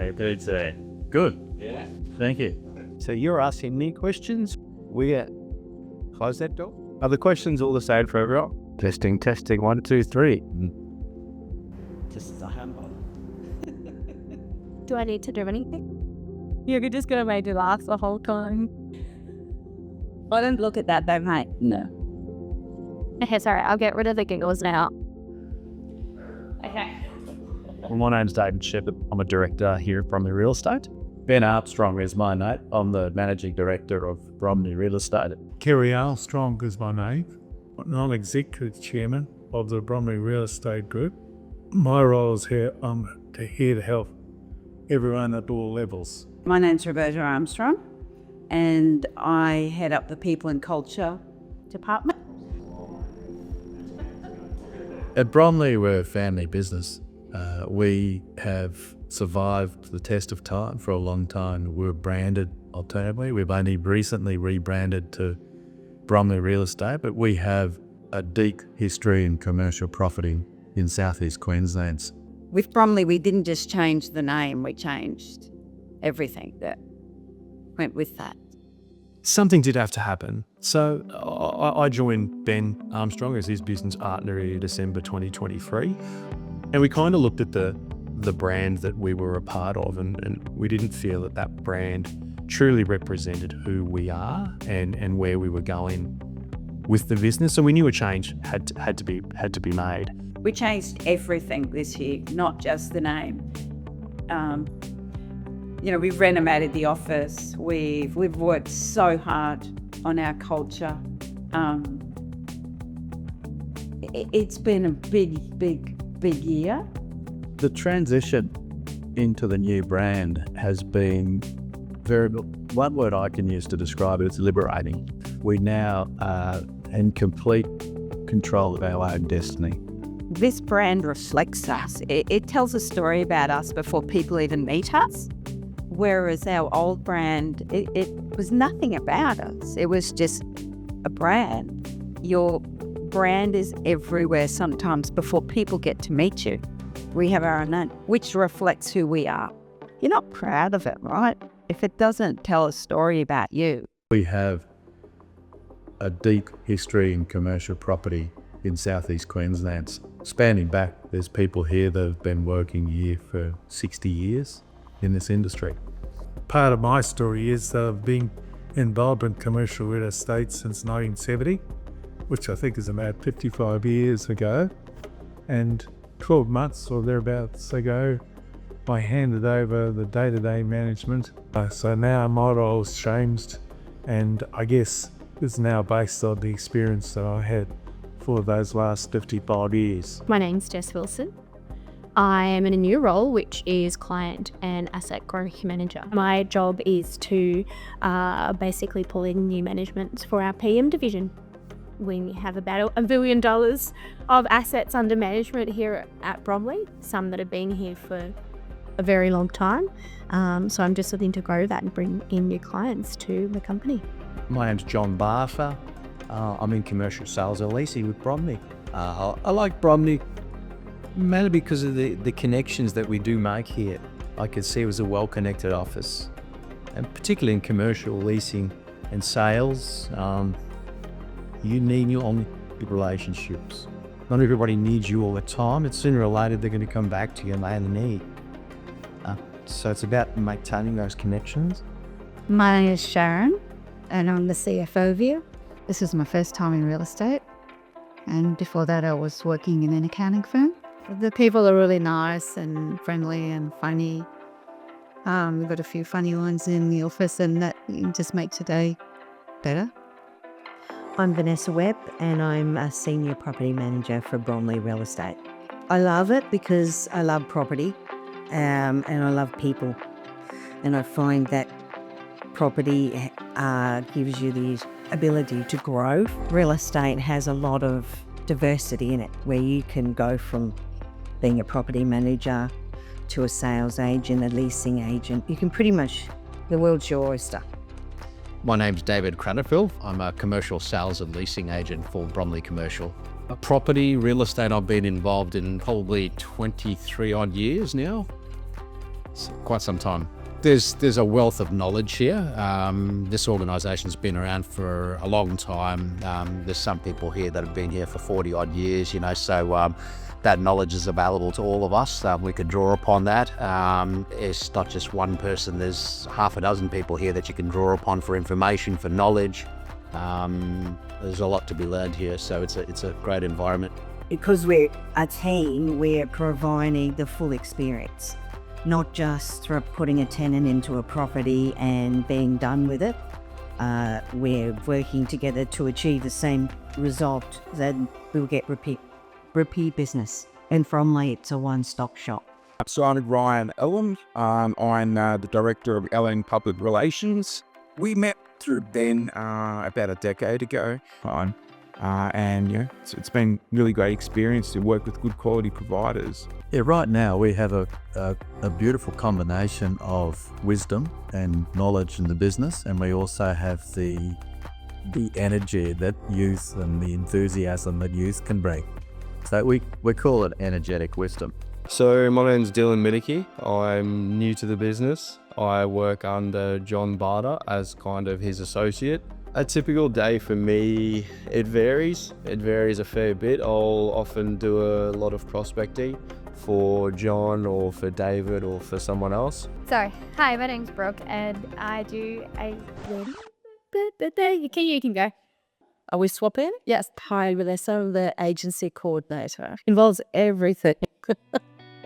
Maybe today. Good. Yeah. Thank you. So you're asking me questions. We close that door. Are the questions all the same for everyone? Testing, 1, 2, 3. Just a handball. Do I need to do anything? You're just going to make me laugh the whole time. I don't look at that though, mate. No. Okay, sorry. I'll get rid of the giggles now. Okay. Well, my name's David Shepherd. I'm a director here at Bromley Real Estate. Ben Armstrong is my name. I'm the managing director of Bromley Real Estate. Kerry Armstrong is my name. I'm executive chairman of the Bromley Real Estate Group. My role is here to help everyone at all levels. My name's Roberta Armstrong and I head up the People and Culture department. At Bromley, we're a family business. We have survived the test of time for a long time. We're branded alternatively. We've only recently rebranded to Bromley Real Estate, but we have a deep history in commercial property in southeast Queensland. With Bromley, we didn't just change the name, we changed everything that went with that. Something did have to happen. So I joined Ben Armstrong as his business partner in December 2023. And we kind of looked at the brand that we were a part of and we didn't feel that that brand truly represented who we are and where we were going with the business. So we knew a change had to be made. We changed everything this year, not just the name. We've renovated the office. We've worked so hard on our culture. It's been a big year. The transition into the new brand has been one word I can use to describe it, it's liberating. We now are in complete control of our own destiny. This brand reflects us. It tells a story about us before people even meet us. Whereas our old brand, it was nothing about us. It was just a brand. Your brand is everywhere sometimes before people get to meet you. We have our own name, which reflects who we are. You're not proud of it, right? If it doesn't tell a story about you. We have a deep history in commercial property in southeast Queensland. Spanning back, there's people here that have been working here for 60 years in this industry. Part of my story is that I've been involved in commercial real estate since 1970, which I think is about 55 years ago. And 12 months or thereabouts ago, I handed over the day-to-day management. So now my role's changed, and I guess it's now based on the experience that I had for those last 55 years. My name's Jess Wilson. I am in a new role, which is Client and Asset Growth Manager. My job is to basically pull in new management for our PM division. We have about $1 billion of assets under management here at Bromley, some that have been here for a very long time. So I'm just looking to grow that and bring in new clients to the company. My name's John Barfer. I'm in commercial sales and leasing with Bromley. I like Bromley mainly because of the connections that we do make here. I could see it was a well-connected office, and particularly in commercial leasing and sales, you need your own relationships. Not everybody needs you all the time. It's sooner or later they're going to come back to you and they have a need. So it's about maintaining those connections. My name is Sharon and I'm the CFO here. This is my first time in real estate, and before that I was working in an accounting firm. The people are really nice and friendly and funny. We've got a few funny ones in the office, and that just makes the day better. I'm Vanessa Webb and I'm a Senior Property Manager for Bromley Real Estate. I love it because I love property and I love people, and I find that property gives you the ability to grow. Real estate has a lot of diversity in it, where you can go from being a property manager to a sales agent, a leasing agent. You can pretty much, the world's your oyster. My name's David Cranfield. I'm a commercial sales and leasing agent for Bromley Commercial. Property, real estate, I've been involved in probably 23 odd years now. quite some time. There's a wealth of knowledge here. This organisation's been around for a long time. There's some people here that have been here for 40 odd years, so that knowledge is available to all of us. We could draw upon that. It's not just one person. There's half a dozen people here that you can draw upon for information, for knowledge. There's a lot to be learned here, so it's a great environment. Because we're a team, we're providing the full experience, not just through putting a tenant into a property and being done with it. We're working together to achieve the same result, that we'll get repeat business. And Bromley, it's a one-stop shop. So I'm Ryan Ellen. I'm the Director of LN Public Relations. We met through Ben about a decade ago. And it's been really great experience to work with good quality providers. Yeah, right now we have a beautiful combination of wisdom and knowledge in the business, and we also have the energy that youth and the enthusiasm that youth can bring. So we call it energetic wisdom. So my name's Dylan Middeke. I'm new to the business. I work under John Barter as kind of his associate. A typical day for me, it varies. It varies a fair bit. I'll often do a lot of prospecting for John or for David or for someone else. So, hi, my name's Brooke, and I do a you can go. Are we swapping? Yes. Hi, Vanessa, I'm the agency coordinator. Involves everything.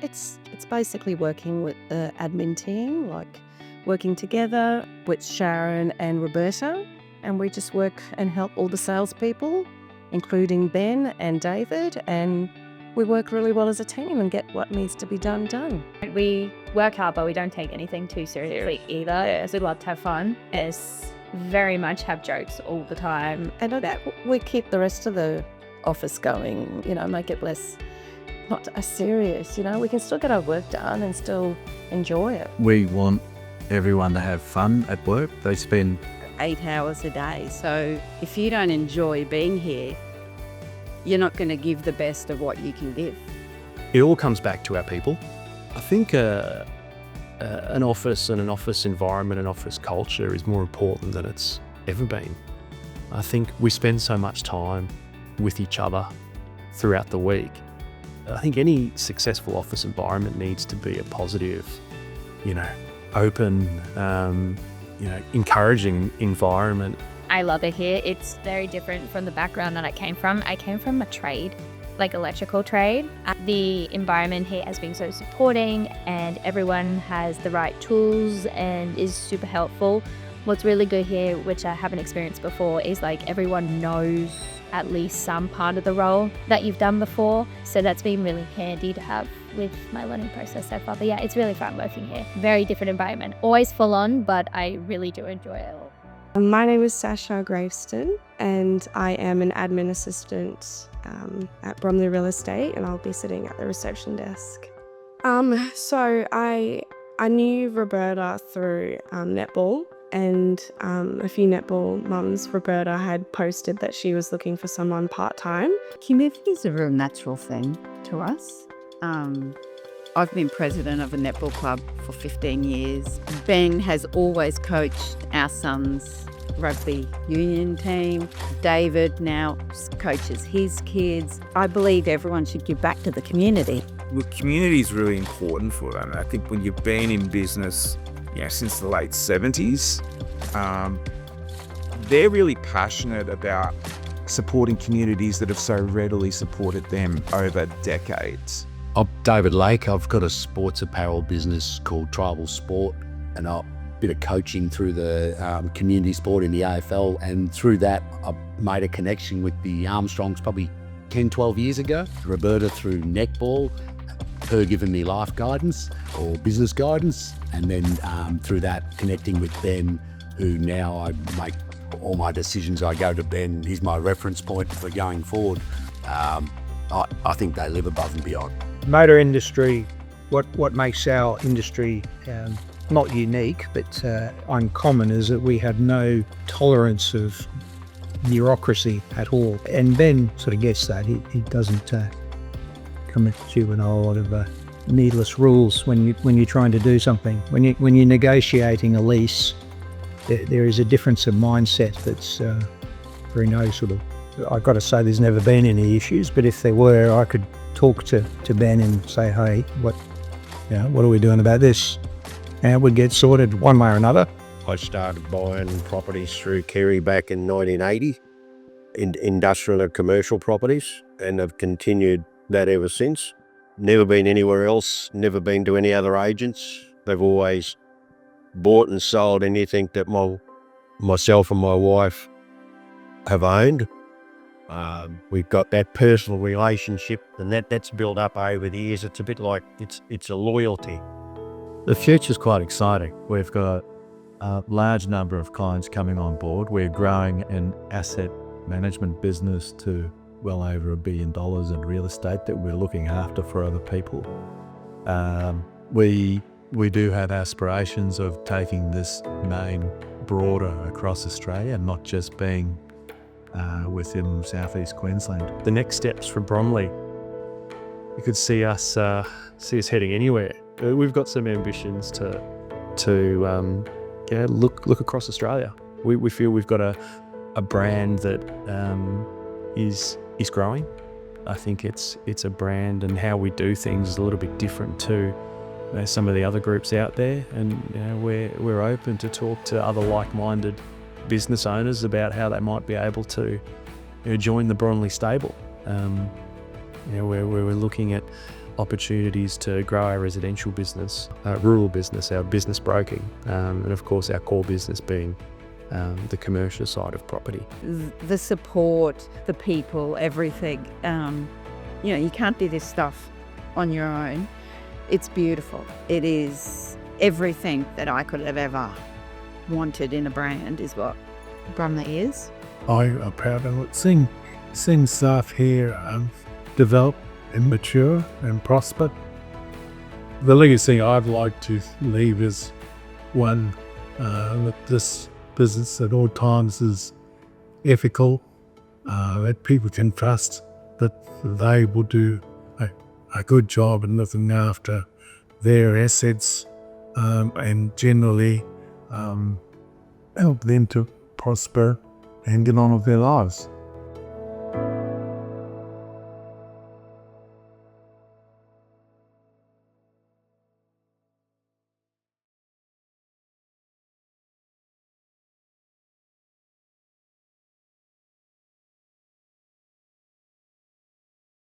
It's basically working with the admin team, like working together with Sharon and Roberta, and we just work and help all the salespeople, including Ben and David, and we work really well as a team and get what needs to be done. We work hard, but we don't take anything too seriously either. As we love to have fun, as very much have jokes all the time. And that we keep the rest of the office going, make it less, not as serious, we can still get our work done and still enjoy it. We want everyone to have fun at work. They spend 8 hours a day. So if you don't enjoy being here, you're not going to give the best of what you can give. It all comes back to our people. I think an office and an office environment and office culture is more important than it's ever been. I think we spend so much time with each other throughout the week. I think any successful office environment needs to be a positive, open, encouraging environment. I love it here. It's very different from the background that I came from. I came from a trade, like electrical trade. The environment here has been so supporting, and everyone has the right tools and is super helpful. What's really good here, which I haven't experienced before, is like everyone knows at least some part of the role that you've done before. So that's been really handy to have with my learning process so far. But yeah, it's really fun working here. Very different environment. Always full on, but I really do enjoy it. My name is Sasha Graveston, and I am an admin assistant at Bromley Real Estate, and I'll be sitting at the reception desk. So I knew Roberta through netball, and a few netball mums. Roberta had posted that she was looking for someone part-time. Community is a real natural thing to us. I've been president of a netball club for 15 years. Ben has always coached our son's rugby union team. David now coaches his kids. I believe everyone should give back to the community. Well, community is really important for them. I think when you've been in business since the late 70s, they're really passionate about supporting communities that have so readily supported them over decades. I'm David Lake. I've got a sports apparel business called Tribal Sport, and a bit of coaching through the community sport in the AFL, and through that I made a connection with the Armstrongs probably 10, 12 years ago. Roberta through netball, her giving me life guidance or business guidance, and then through that connecting with Ben, who now I make all my decisions. I go to Ben, he's my reference point for going forward. I think they live above and beyond. Motor industry, what makes our industry not unique but uncommon is that we have no tolerance of bureaucracy at all. And Ben sort of gets that. He doesn't come at you with a whole lot of needless rules when you're trying to do something. When you're negotiating a lease, there is a difference of mindset that's very noticeable. I've got to say there's never been any issues, but if there were, I could talk to Ben and say, hey, what are we doing about this? And it would get sorted one way or another. I started buying properties through Kerry back in 1980, industrial and commercial properties, and I've continued that ever since. Never been anywhere else, never been to any other agents. They've always bought and sold anything that myself and my wife have owned. We've got that personal relationship, and that's built up over the years. It's a bit like it's a loyalty. The future's quite exciting. We've got a large number of clients coming on board. We're growing an asset management business to well over $1 billion in real estate that we're looking after for other people. We do have aspirations of taking this name broader across Australia, not just being within southeast Queensland. The next steps for Bromley, you could see us heading anywhere. We've got some ambitions to look across Australia. We feel we've got a brand that is growing. I think it's a brand, and how we do things is a little bit different to some of the other groups out there, and we're open to talk to other like-minded business owners about how they might be able to join the Bromley stable. We're looking at opportunities to grow our residential business, rural business, our business broking, and of course our core business being the commercial side of property. The support, the people, everything. You can't do this stuff on your own. It's beautiful. It is everything that I could have ever wanted in a brand is what Bromley is. I am proud of it. Seeing staff here develop and mature and prosper. The legacy I'd like to leave is one that this business at all times is ethical, that people can trust that they will do a good job in looking after their assets and generally help them to prosper and get on with their lives.